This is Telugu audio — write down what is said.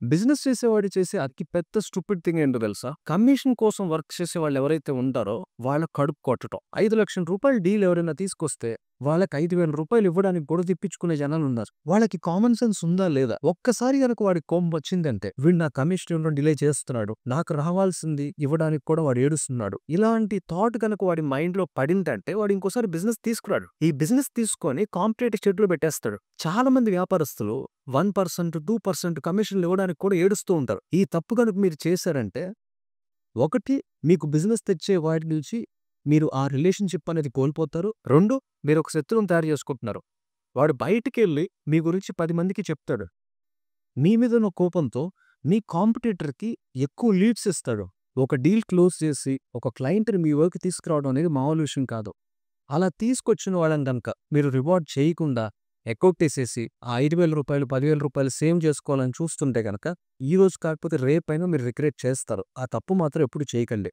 బిజినెస్ చేసేవాడు చేసే అతి పెద్ద స్టూపిడ్ థింగ్ ఏంటో తెలుసా? కమిషన్ కోసం వర్క్ చేసేవాళ్ళు ఎవరైతే ఉంటారో వాళ్ళ కడుపు కొట్టటం. రూ. 5,00,000 డీల్ ఎవరైనా తీసుకొస్తే వాళ్ళకి రూ. 5,000 ఇవ్వడానికి గొడవ తిప్పించుకునే జనాలున్నారు. వాళ్ళకి కామన్ సెన్స్ ఉందా లేదా? ఒక్కసారి గనక వాడికి కోపం వచ్చిందంటే వీడు నా కమిషన్ ఇవ్వడం డిలే చేస్తున్నాడు. నాకు రావాల్సింది ఇవ్వడానికి కూడా వాడు ఏడుస్తున్నాడు. ఇలాంటి థాట్ గనక వాడి మైండ్‌లో పడిందంటే వాడు ఇంకోసారి బిజినెస్ తీసుకురాడు. ఈ బిజినెస్ తీసుకొని కాంపిటీటివ్ షెడ్యూల్ పెట్టేస్తాడు. చాలా మంది వ్యాపారస్తులు 1%, 2% కమిషన్‌లు ఇవ్వడానికి కూడా ఏడుస్తూ ఉంటారు. ఈ తప్పు గనుక మీరు చేశారంటే, ఒకటి మీకు బిజినెస్ తెచ్చే వాడి నుంచి మీరు ఆ రిలేషన్‌షిప్ అనేది కోల్పోతారు. 2 మీరొక శత్రువుని తయారు చేసుకుంటున్నారు. వాడు బయటికెళ్ళి మీ గురించి 10 మందికి చెప్తాడు. మీ మీద ఉన్న కోపంతో మీ కాంపిటీటర్‌కి ఎక్కువ లీడ్స్ ఇస్తాడు. ఒక డీల్ క్లోజ్ చేసి, ఒక క్లయింట్‌ని మీ వరకు తీసుకురావడం అనేది మామూలు విషయం కాదు. అలా తీసుకొచ్చిన వాళ్ళని గనక మీరు రివార్డ్ చేయకుండా ఎగ్గొట్టేసేసి ఆ రూ. 5,000, రూ. 10,000 సేవ్ చేసుకోవాలని చూస్తుంటే గనక, ఈ రోజు కాకపోతే రేపైనా మీరు రిగ్రెట్ చేస్తారు. ఆ తప్పు మాత్రం ఎప్పుడు చేయకండి.